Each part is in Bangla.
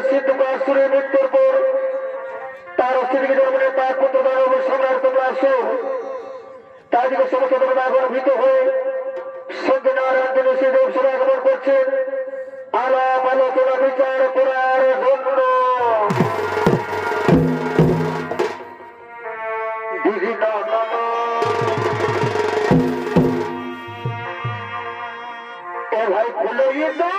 সিদ্ধকাশুরের মৃত্যুর পর তার স্ত্রীকে জন্মনে তার পুত্র দানব সম্রাট তোমরা তার দিকে সমস্ত তোমরা এখন ভীত হয়ে সঙ্গে নারায়ণ তিনি সেই দেবসভা আগমন করছেন আলাপ আলোচনা বিচার করার জন্য বিভিন্ন এ ভাই খুলে তো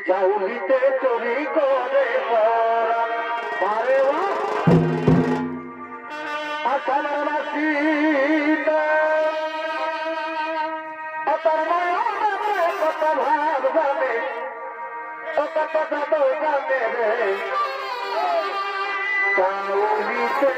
চাউলিতে চুরি করে পারে আসামের মাসি তার কত ভাব জানে কত জাদু জানে রে চাউলিতে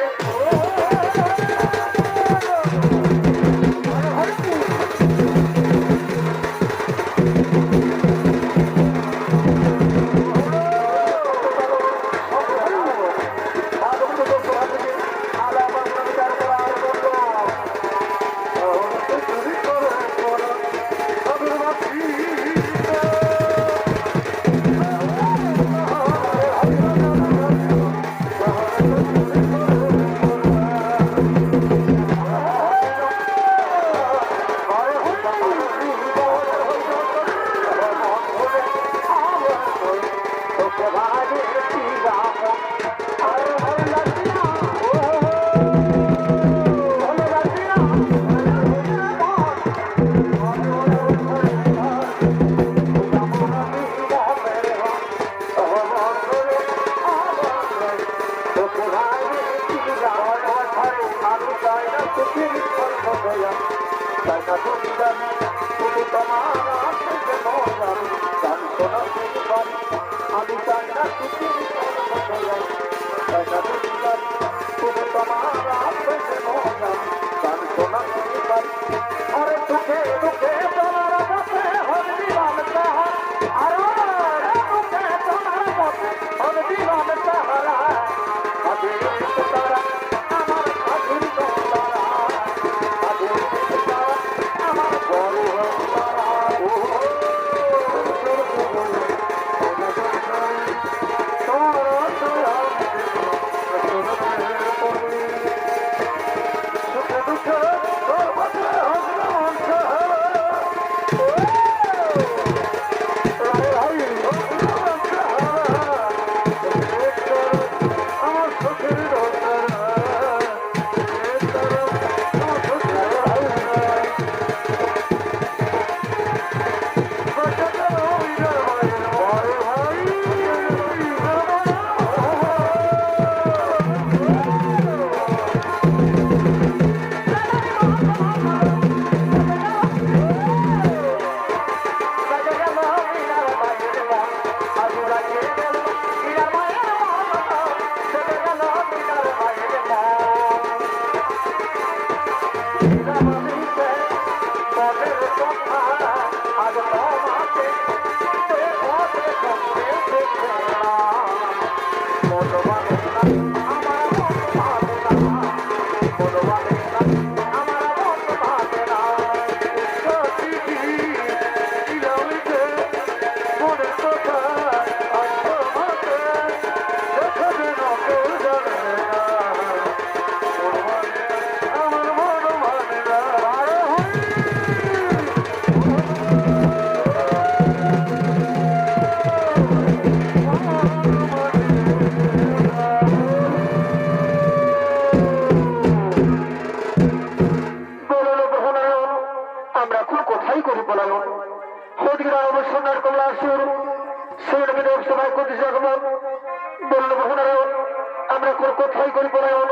করি পরায়ণ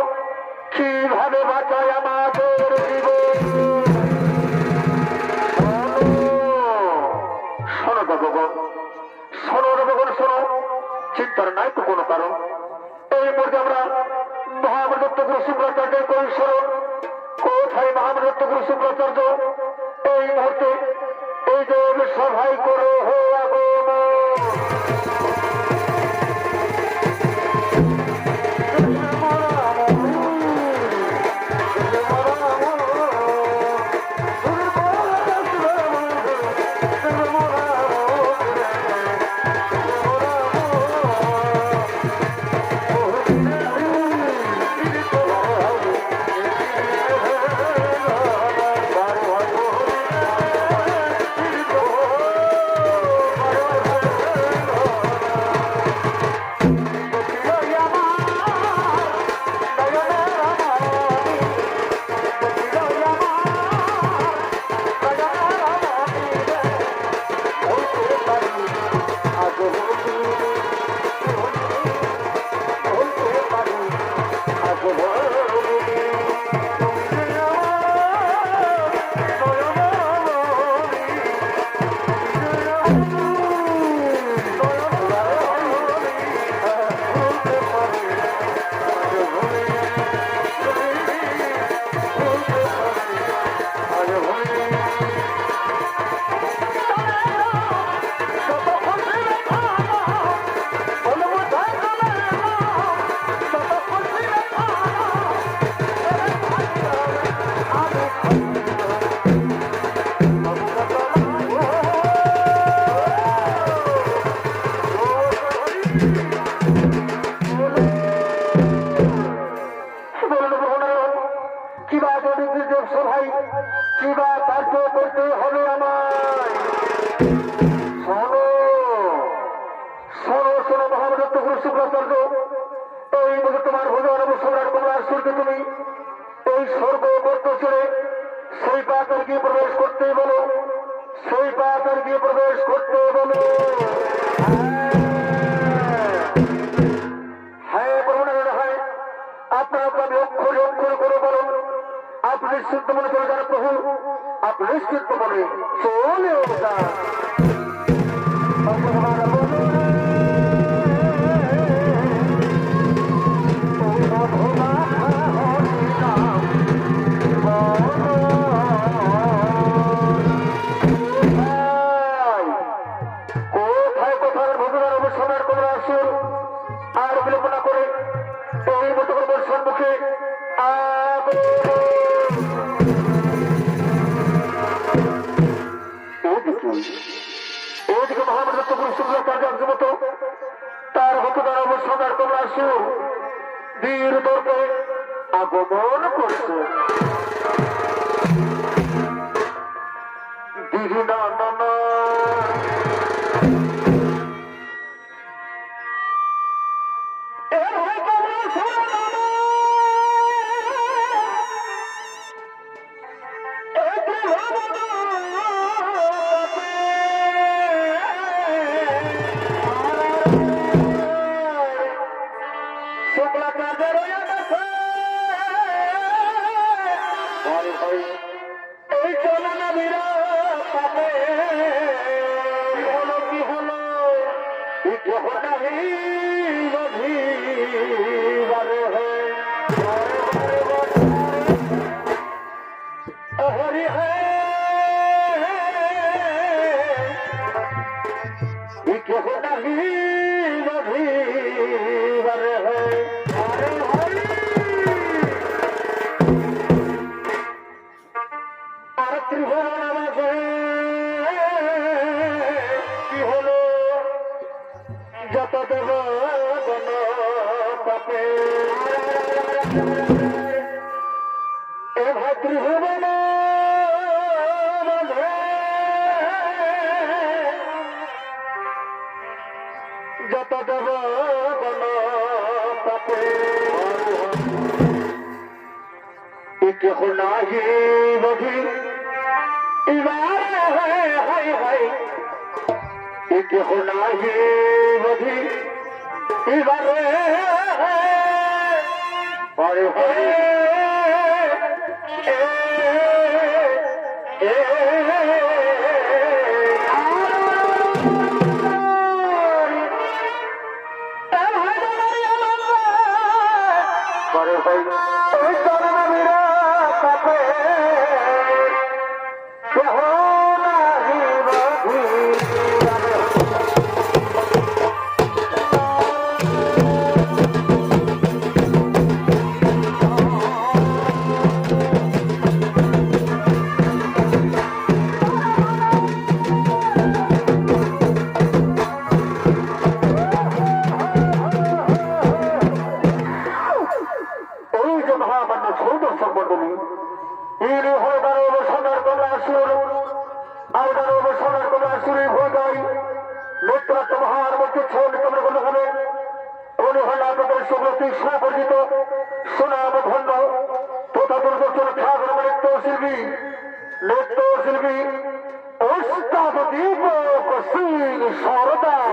কিভাবে বাঁচায় আমাদের জীবন। শোনো ভগবান, শোনো ভগবান, শোনো, চিন্তার নাই তো কোনো কারণ। এই মুহূর্তে আমরা মহামৃত গুরু শুক্রাচার্যের করি স্মরণ। কোথায় মহামৃত গুরু শুক্রাচার্য? এই মুহূর্তে এই যে সভাই করো হে আগমন। তুমি এই স্বর্গবর্ত ছেড়ে সেই পাথর গিয়ে প্রবেশ করতে বলো, সেই পাথর গিয়ে প্রবেশ করতে বলো। হ্যাঁ প্রভু, হ্যাঁ আপনার কবি অক্ষরে অক্ষর করে বলুন। আপনি সিদ্ধ মনে চলে যান প্রভু, আপনি সিদ্ধ মনে চলে যান। আর বিলম্বনা করে এই মতো করে সম্মুখে ওদিকে মহামৃত গুরু শুক্রাচার্য মতো তার হতদার অবস্থার তোমরা সুর বীর দর্পে আগমন করছে। দিদি না না এই চলো না বিরা পাবে হলো কি হলো हरि है क्यों नहीं रघुवर है हरे हरि আর ত্রিভুবন মাঝে কি হলো যত দেব গণ পাপে এ ভাই ত্রিভুবন মাঝে যত দেব গণ পাপে क्यों नहीं बधी हाय हाय क्यों नहीं बधी বারে বারে নৃত্যশিল্পী ওস্তাদ দীপক সিং সরদার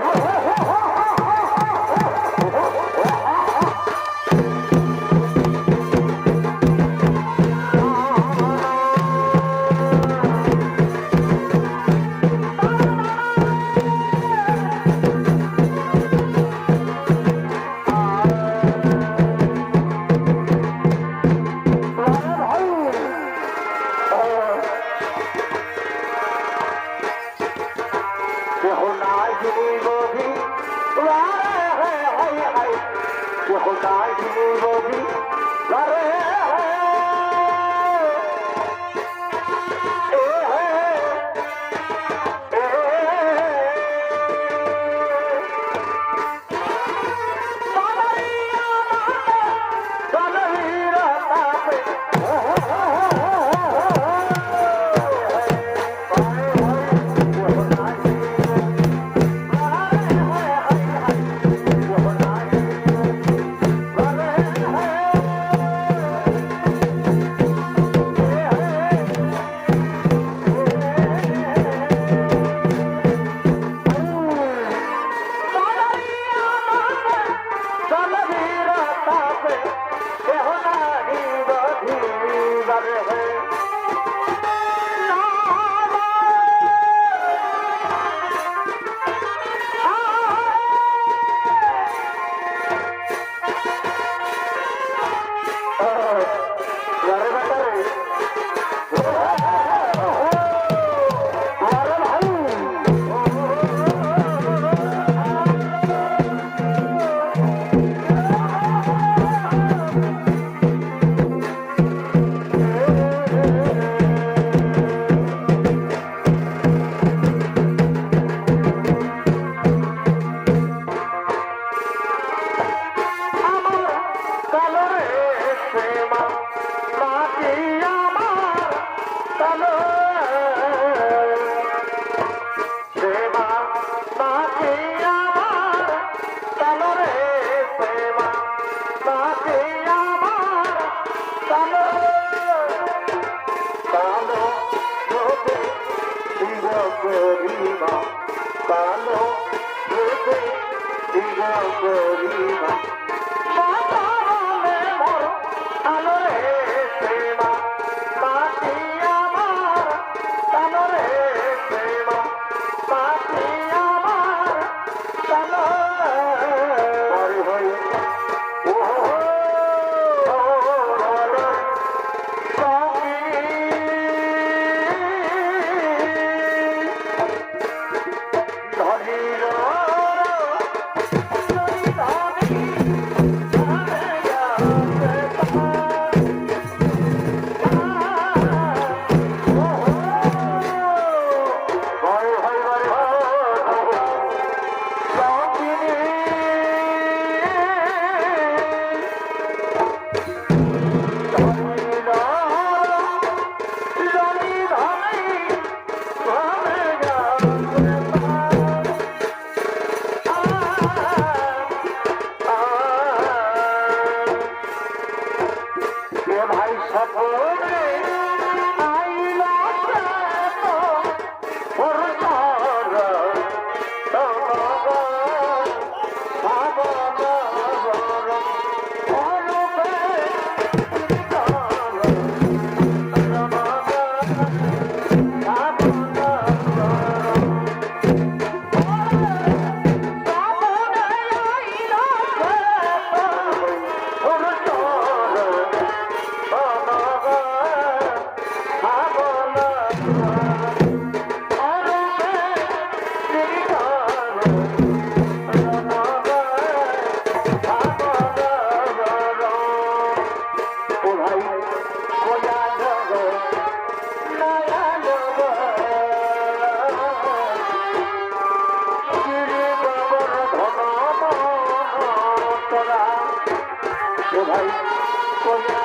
Thank you.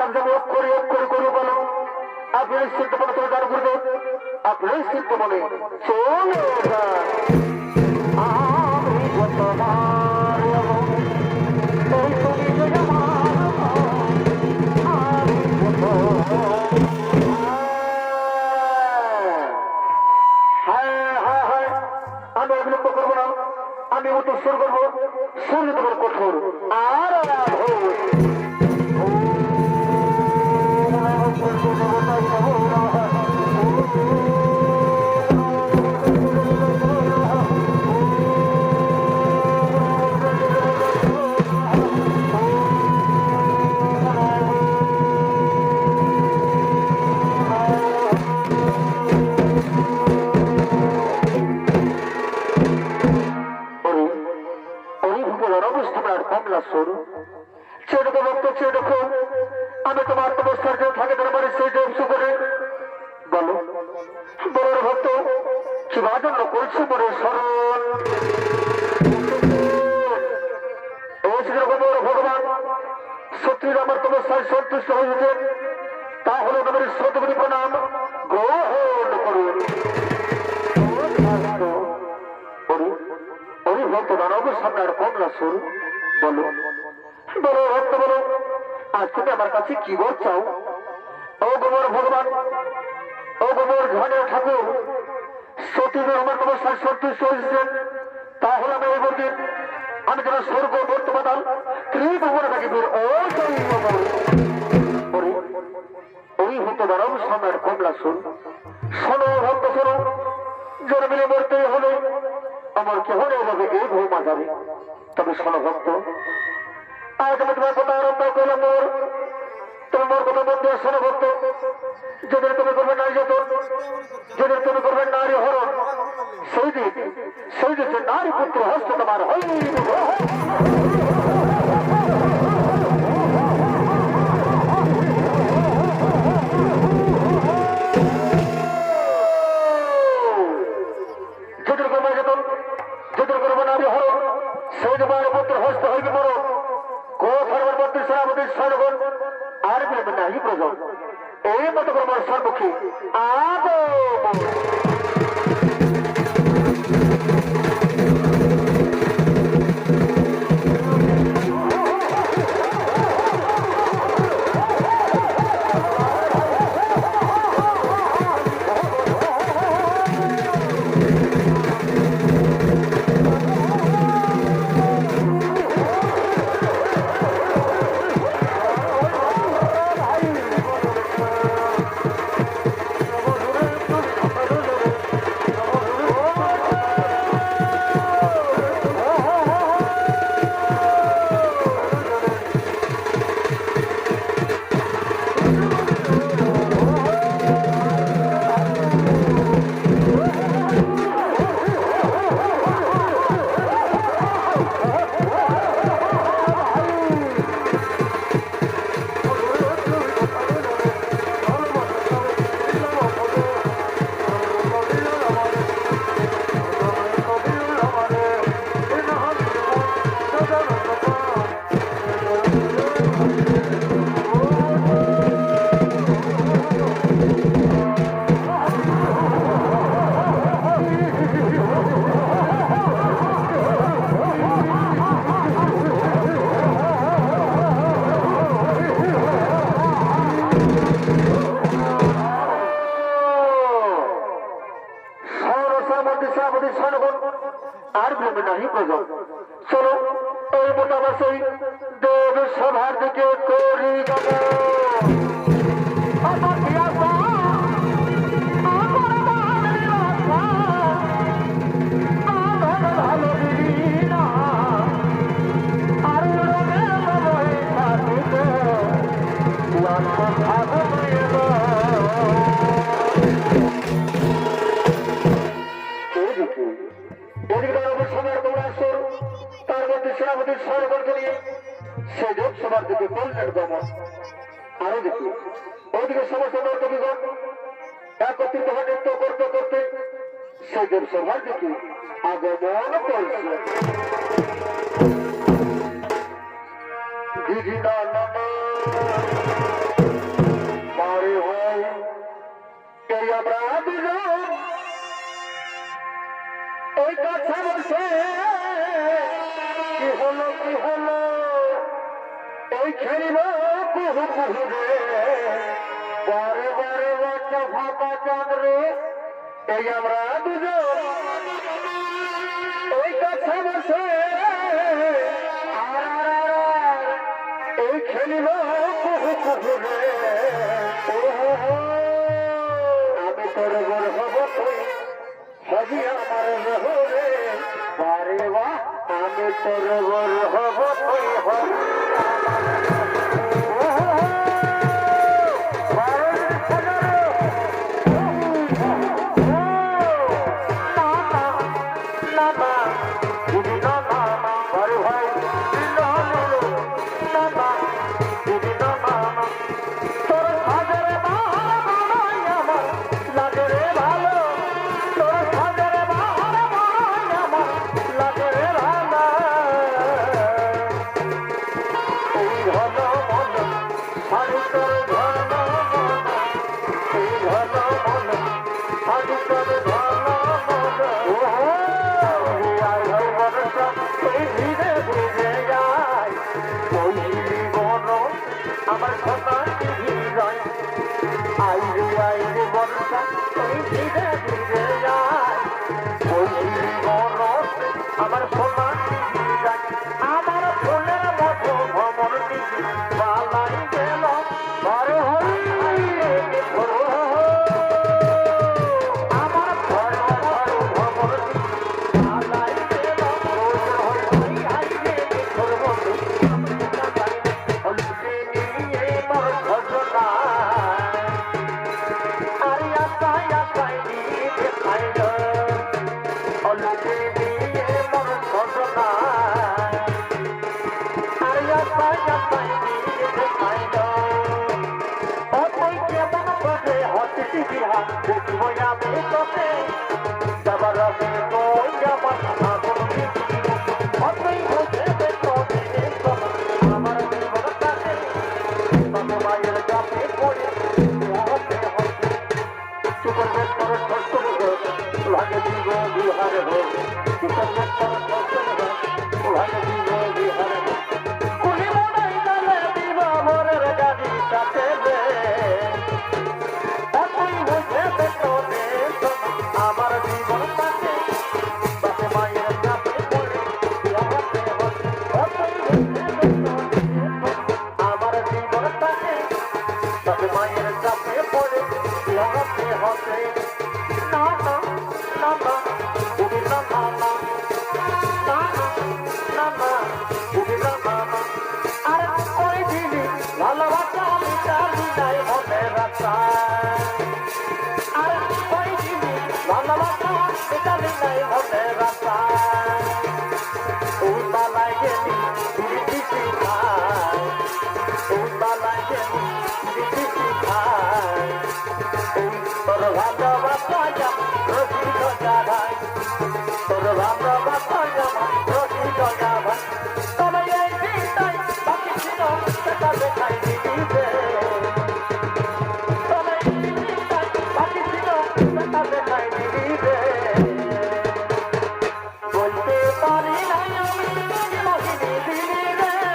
আমি অক্ষরে অক্ষরে করবো বলো আপনি নিশ্চিন্ত মনে তুমি দান করবে আপনি নিশ্চিন্ত মনে চলো আমি তোমার তুমি যে আমি অবিলম্ব করবো না আমি উত্তর করবো সূর্য তোমার কঠোর আর আমি তোমার নমস্কার যে থাকে দরবারে সেই দেবসু করে বলো বড় ভক্ত কি জন্য করছো বড় স্মরণ ভগবান সত্যি আমার তমস্যায় সন্তুষ্ট হয়েছে তাহলে তোমার শতগুলি প্রণাম গ্রহণ করুন ভক্ত দানব সামনে আর কমলা সুর বলো বলো ভক্ত বলো আজ তুমি আমার কাছে কি বল চাও ও গোবর ভগবান ও গোবর ধনের ঠাকুর সত্যি আমার তমস্যায় সন্তুষ্ট হয়েছেন তাহলে আমি এই বলছি আমি যেন স্বর্গ বর্তমান ত্রিভুবনে থাকি ওই ভক্ত দানব সামনে আর কমলা সুর শোনো ভক্ত শোনো জন্ম মিলে মরতে হলে আমার কেহ নেই যাবে এই ভৌমা যাবে তবে শোনো ভক্ত আজ আমি তোমার কথা আরম্ভ করলাম মোর তোমার কথা মধ্যে শোনো ভক্ত যেদিন তুমি করবে নারী যত যেদিন তুমি করবে নারী হরণ সেই দিন যে নারী পুত্র হস্ত তোমার যেদিন করবে যেত যেদিন করবে নারী হরণ সেই তোমার পুত্র হস্ত হইবে মরণ কোথার সেনাপতি স্বর্গণ আর বিলম্বে নাহি প্রজন এই মতো আমার সম্মুখী আদৌ আর ভেবে নাহি প্রজন চলো এই মোটামশাই দেব সভার দিকে করি সেনাপতির স্বরবর্গ নিয়ে সেই লোকসভার দিকে করলেন গমন আরো দেখি ওইদিকে সমস্ত নর্তকীগণ একত্রিত হয়ে নৃত্য করতে করতে সেই দেবসভার দিকে আগমন করছে দিঘি না এই খেলিব কুহু কুহু রে বারে বারে বাচ্চা ফাঁকা চাঁদরে এই আমরা দুজন এই কাছে বসে এই খেলিব কুহু কুহু রে আমি তোর গোর হব তুই হবি আমার রহরে বারে বা আমি তোর গোর হব তুই হবি আমার সোনা হৃদয় আইরে আইরে বর্ষা তুই ধীরে ধীরে যায় ওই গরম আমার সোনা হৃদয় আমার ফুলের মতো ভ্রমণ দিদি পালাই গেল ঘরে হই আমার ঘরে ঘরে ভ্রমণ দিদি পালাই গেল আইরে ঘরে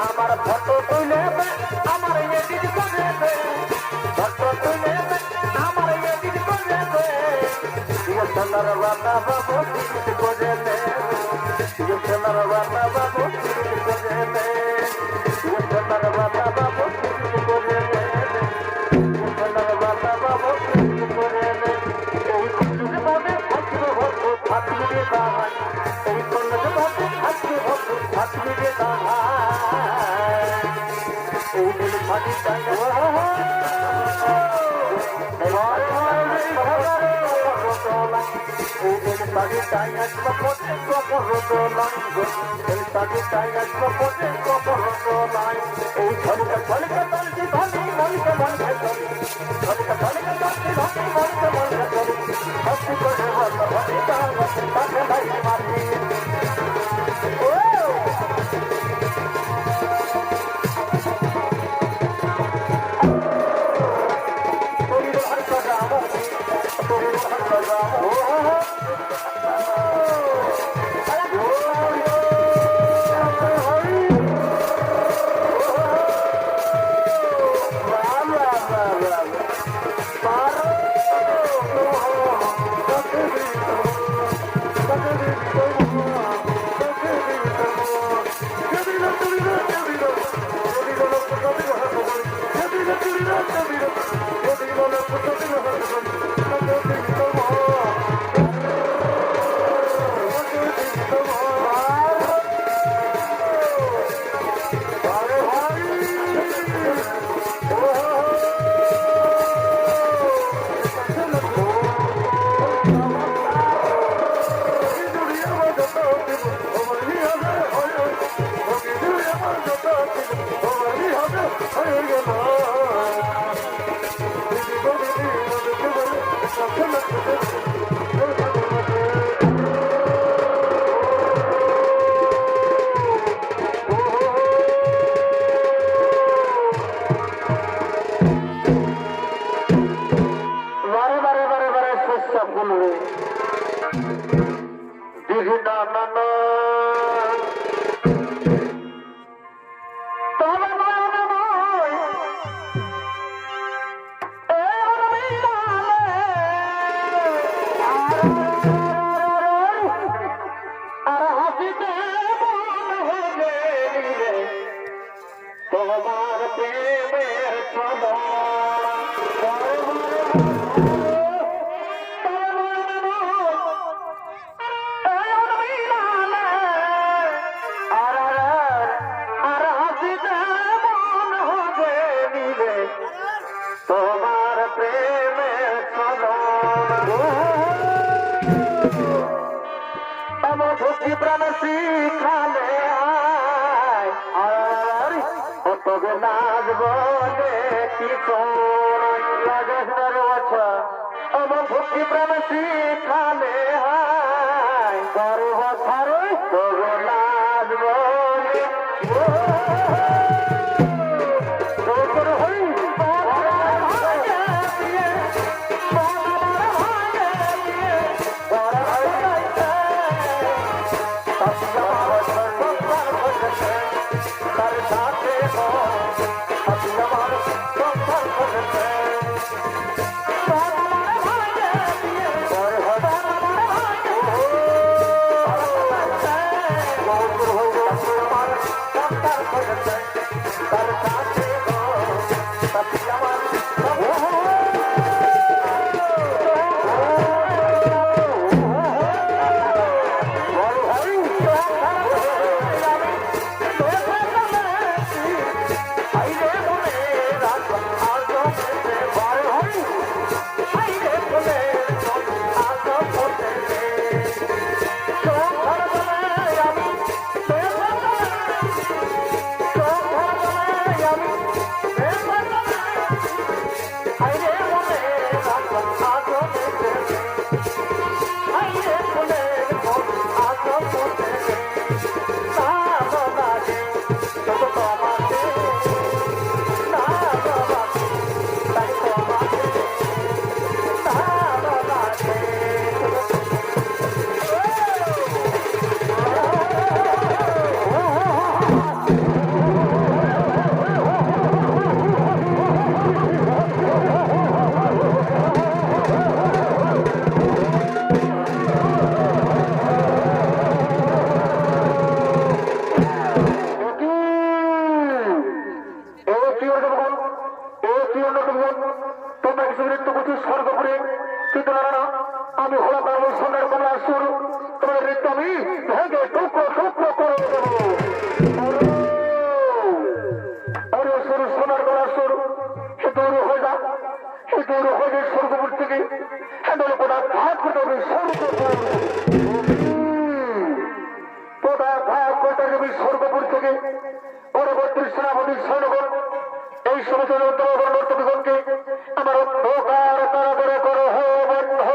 আমার ফটো তুলে আমার এডিট করে ফটো তুলে আমার এডিট করে সোনার বাবা বাবু টিকিট করে নে সোনার বাবা বাবু টিকিট করে নে সোনার বাবা বাবু টিকিট করে নে সোনার বাবা বাবু টিকিট করে নে এই কুঞ্জে বাদে থাকিবে ভদ্র থাকিবে দাহাই এই কুঞ্জে বাদে থাকিবে ভদ্র থাকিবে দাহাই এই দিল ফাটি টাকা el sagitario es lo potente por rodolan el sagitario es lo potente por rodolan el cholika cholika talki dhani malika malika cholika cholika talki dhani malika malika hasti kore wala hasta hasta dai mati Yeah. আমি হলাম বাবু সোনার কমলা সুর, তোমার নৃত্য আমি ভেঙে টুকরো টুকরো করে দেবো। আরে সুর সোনার কমলা সুর, সে দৌড় হয়ে যা, সে দৌড় হয়ে যায় স্বর্গপুর থেকে, হ্যান্ডল কোটা ভাগ করতে হবে স্বর্গপুর, কোটা ভাগ করতে হবে স্বর্গপুর থেকে। পরবর্তী সেনাপতি সৈন্যগণ এই সমস্ত নর্তকীগণকে আমার অন্ধকার কারাগারে করো হে বন্ধ।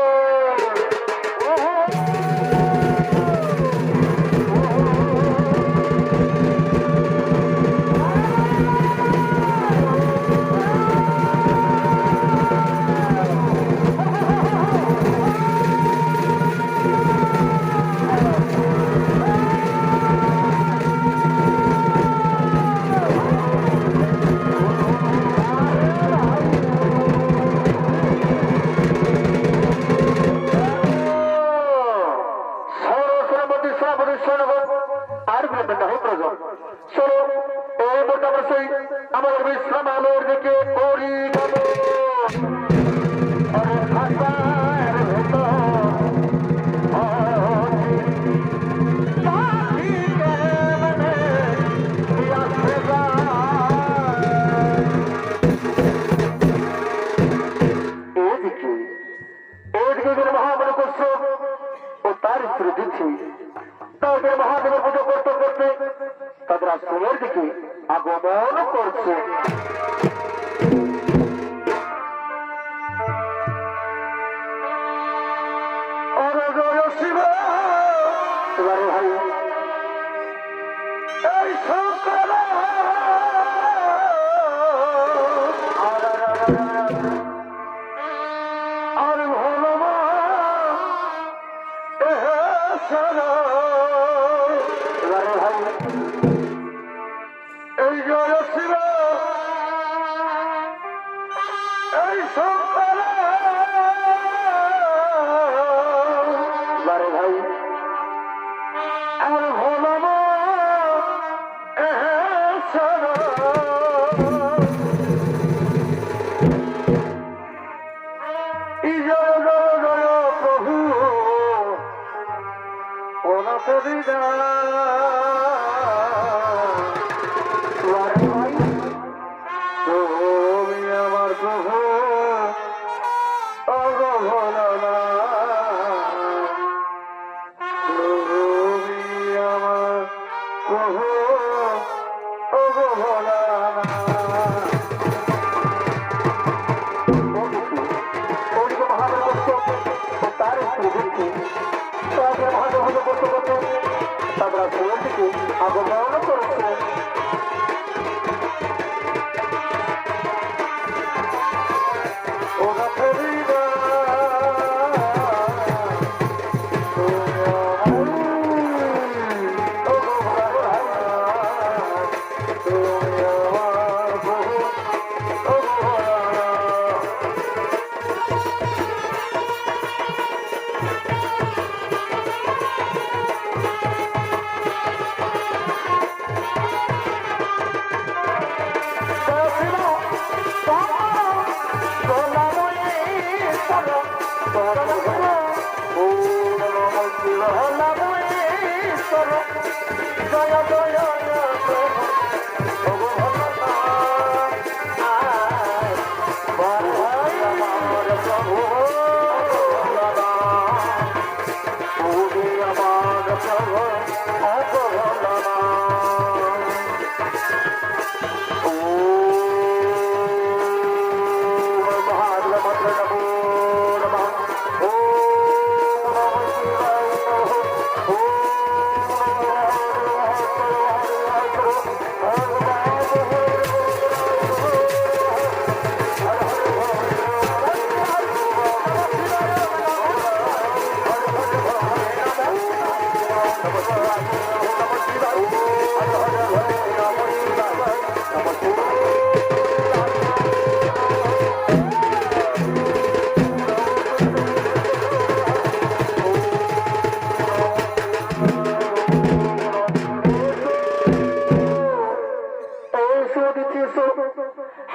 আর বিলম্ব না হয় প্রয়োজন। চলো এই মোটামুটি আমাদের বিশ্রাম আলোর দিকে পরিগমন। মহামনে করছো ও তার স্ত্রী দিচ্ছি, তাদের মহাদেবের পুজো করতে করতে তাদের আশ্রমের দিকে আগমন করছে। এবারে ভাই এই শঙ্কর আর ভোলমা এবারে ভাই এই জয় শিব এই শঙ্কর এবারে ভাই আর ভোলমা জয় জয় জয় প্রভু তুমি আমার প্রভু অগভনা, তুমি আমার প্রভু অগভনা। তার স্ত্রী দিচ্ছি তাদের ভালো ভালো করতে করতে তারা ছেলের দিকে আগমন করেছে। ওরা পরিবার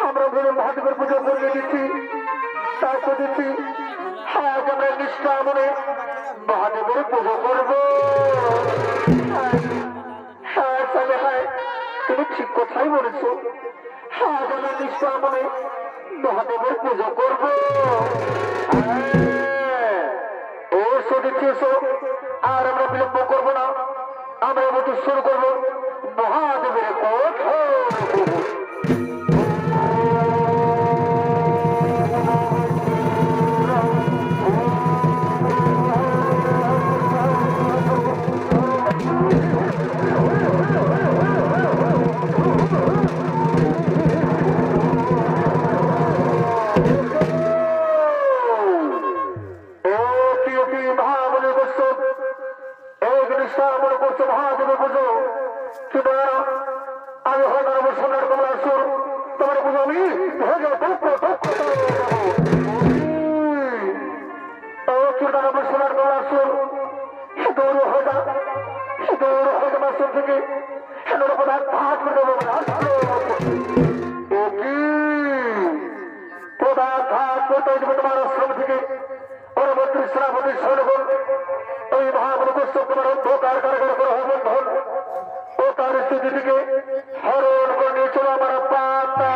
আমরা মহাদেবের পুজো করিয়ে দিচ্ছি, তাই তো দিচ্ছি। হ্যাঁ আমরা নিষ্ঠ সামনে মহাদেবের পুজো করবো। হ্যাঁ তবে হ্যাঁ তুমি ঠিক কথাই বলেছো, আজ আমি নিঃসামনে মহাদেবের পুজো করবো। ও সদিচ্ছেছো, আর আমরা বিলম্ব করবো না, আমরা মতো শুরু করবো মহাদেবের কথা। মহাদেবের পুজো কিংবা আমি হয়তো সম্রাট কমলাসুর তোমার পুজো আমি সম্রাট কমলাসুর দৌড় হয়ে যা, দৌড় হয়ে যাবার থেকে ভাগ করে দেবো। প্রধান ঘাট করতে দেবো তোমার আশ্রম থেকে পরবর্তী শ্রাবণী সৈন্যগণ ওই মহামনুষ্য তোমার অন্ধকার কারাগার করা হবে বন্ধন ও তার স্থিতি থেকে হরণ করে নিয়ে চলো আমার পাতা।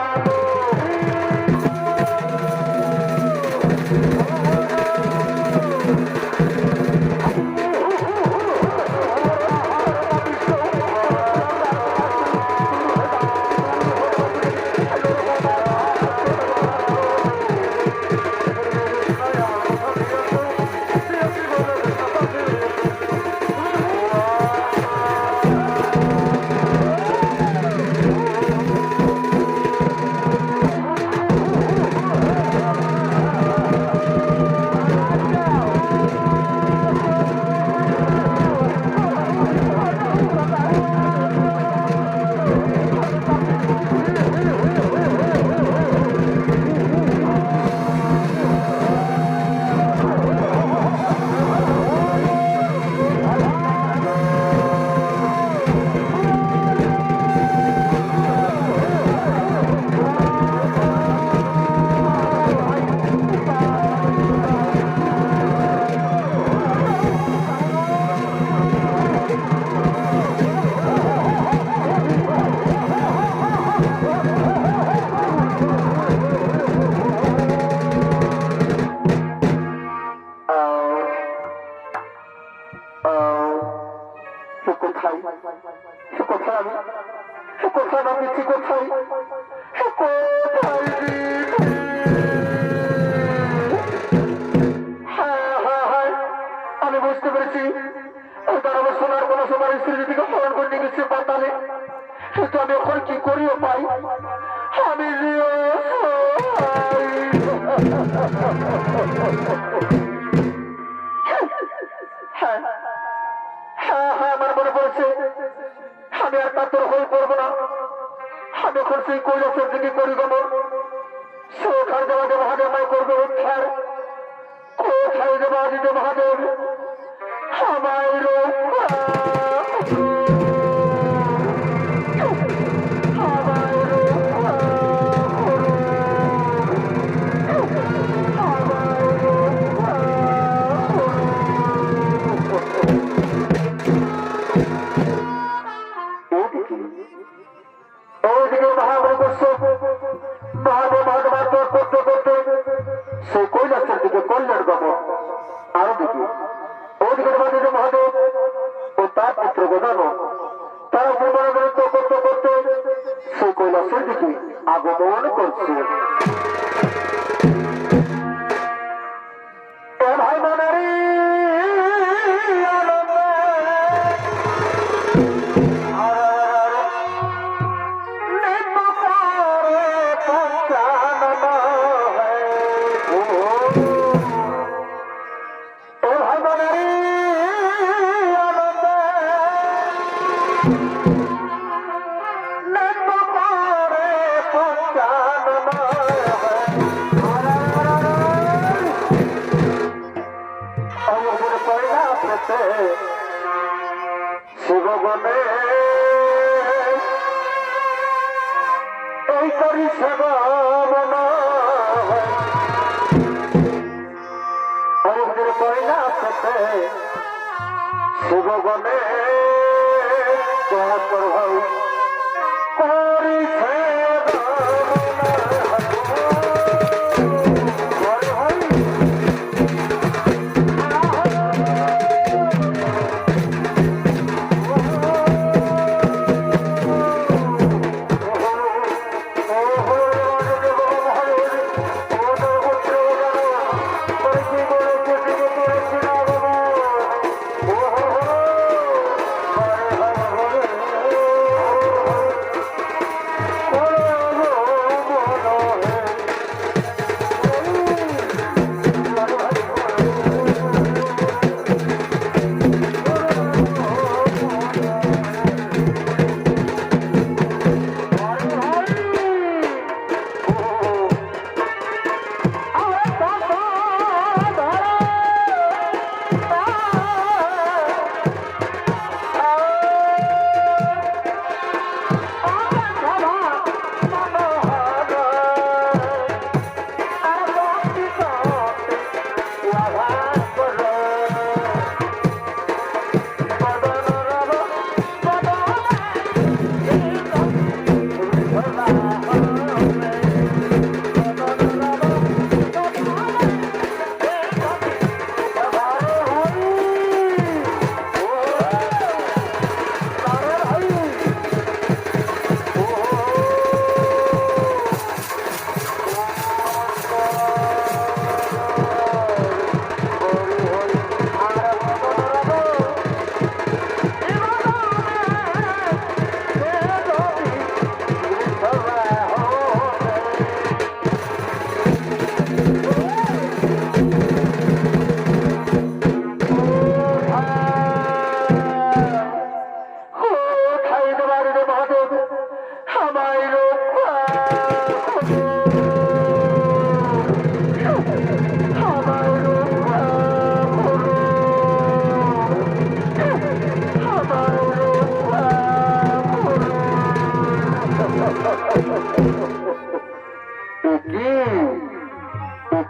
আমি বুঝতে পেরেছি সোনার কোন সময় স্ত্রী দিকে স্মরণ করে নিয়ে গেছে পাতালে, কিন্তু আমি এখন কি করিও পাই। আমি আমার মনে পড়েছে আমি আর কাতর হয়ে পড়বো না। আমি এখন সেই কৈলাসের দিকে পরিগমন, সেখানে যাওয়া যে মহাদেব আমায় করবে উদ্ধার। কোথায় যাবো আদিত্য মহাদেব আমায় রক্ষা। সেই কৈলাসের দিকে কল্যাণ গমন, আরো দিকে ওদিকে মহাদেব ও তার পুত্র গজানন তারা মনোনন্দ করতে করতে সেই কৈলাসের দিকে আগমন করছে। ভাই বোনেরই শিবগণে এই করি সেবা কৈলাসতে শিবগণে তোর ভাই করিছে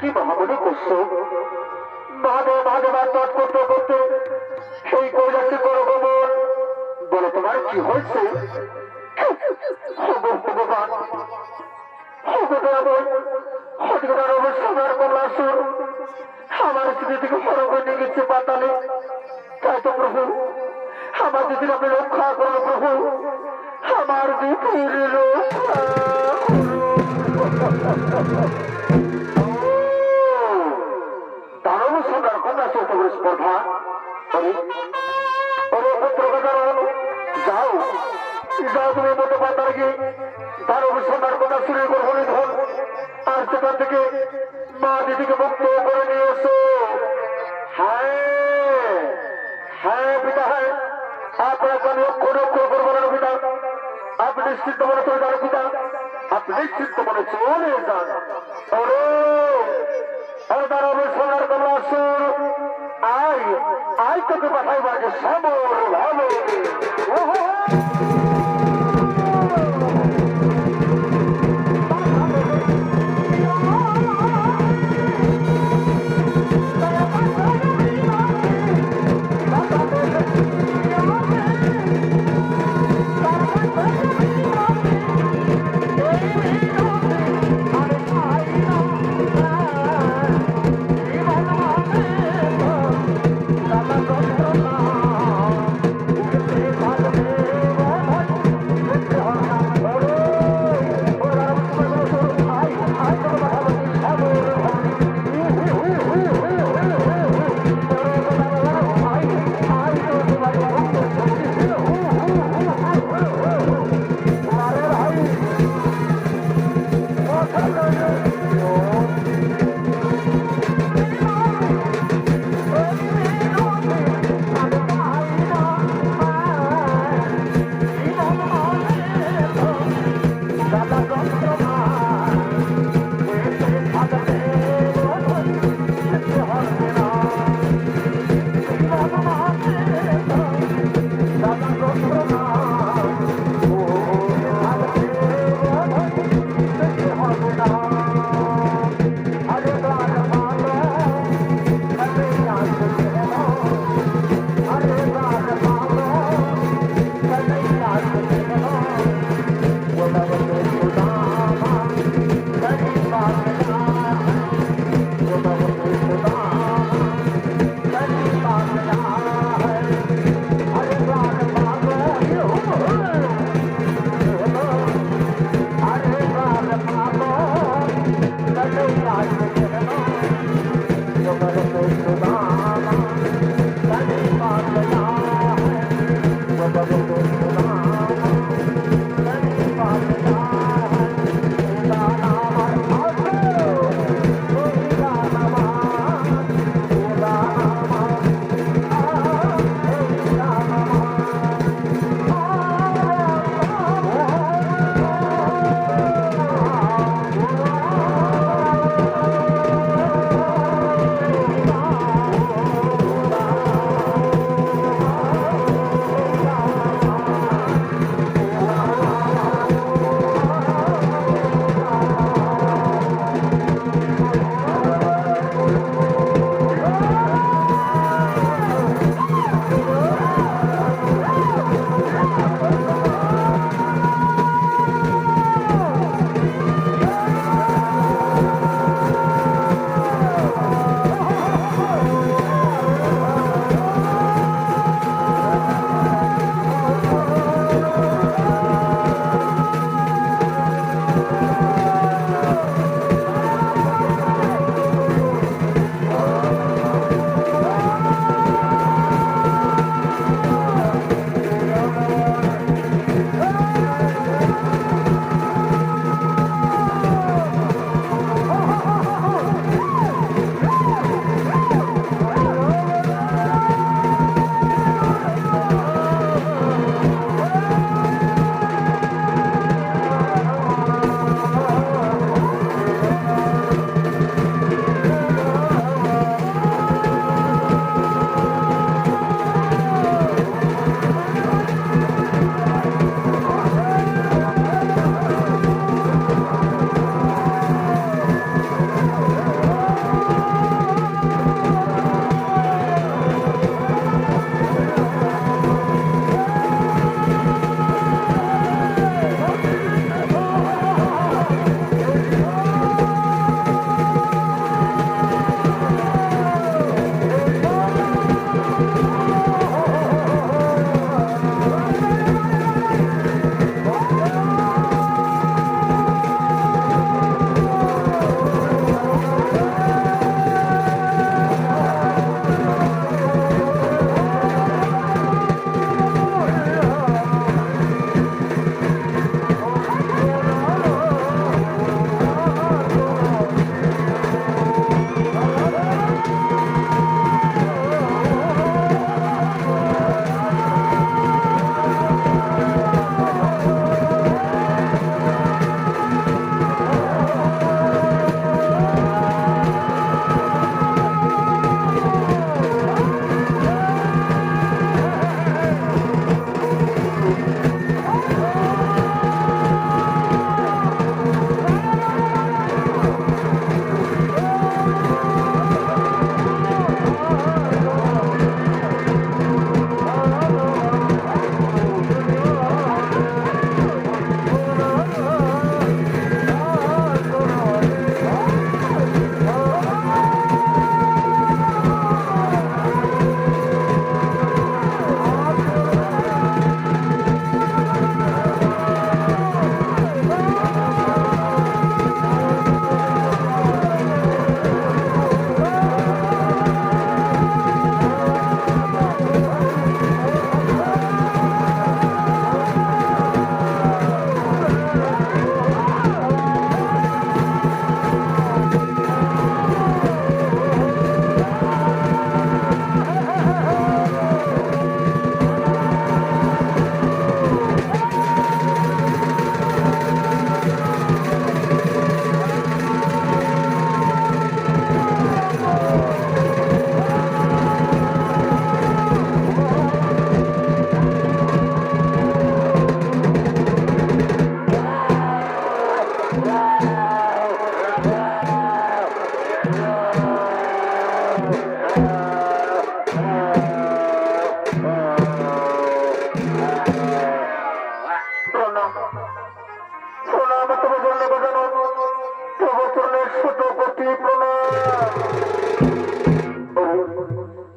কি মহামণি করছো ভাবে ভাগে বাদ করতে করতে সেই কৈলাসে করো গোবর বলো তোমার কি হয়েছে ভগবান আমার স্ত্রী থেকে সরব নিয়ে গেছে পাতালে তাই তো প্রভু আমার দিদির আপনি রক্ষা করো প্রভু আমার দিদির রক্ষা দানব সম্রাট কন্যা চলতে করে স্পর্ধা যাও যাও তুমি মতো পাতার গিয়ে দানব সম্রাট কন্যা চুরি করে ধন আর সেখান থেকে মা দিদিকে মুক্ত করে নিয়ে এসো হ্যাঁ হ্যাঁ পিতা হ্যাঁ আপনাকে আমি অক্ষর অক্ষর করবো না পিতা আপনি নিশ্চিত মনে চলে যান পিতা আপনি নিশ্চিত মনে চলে যান সোনার কমলা সুর আয় আয় তোকে পাঠাইবার যে সমর ভালো Thank you.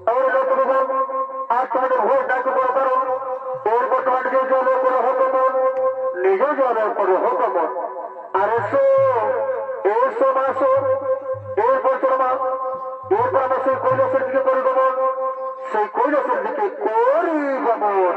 আমরা যত আজ তোমাদের ভোট ডাকে বড় কারণ এরপর তোমার নিজে জলের করে হতো মন নিজে জলের করে হতো মন আর এসো এসো মাসো এরপর তোমা এরপর আমরা সেই কৈলাসের দিকে করি গমন সেই কৈলাসের দিকে করি গমন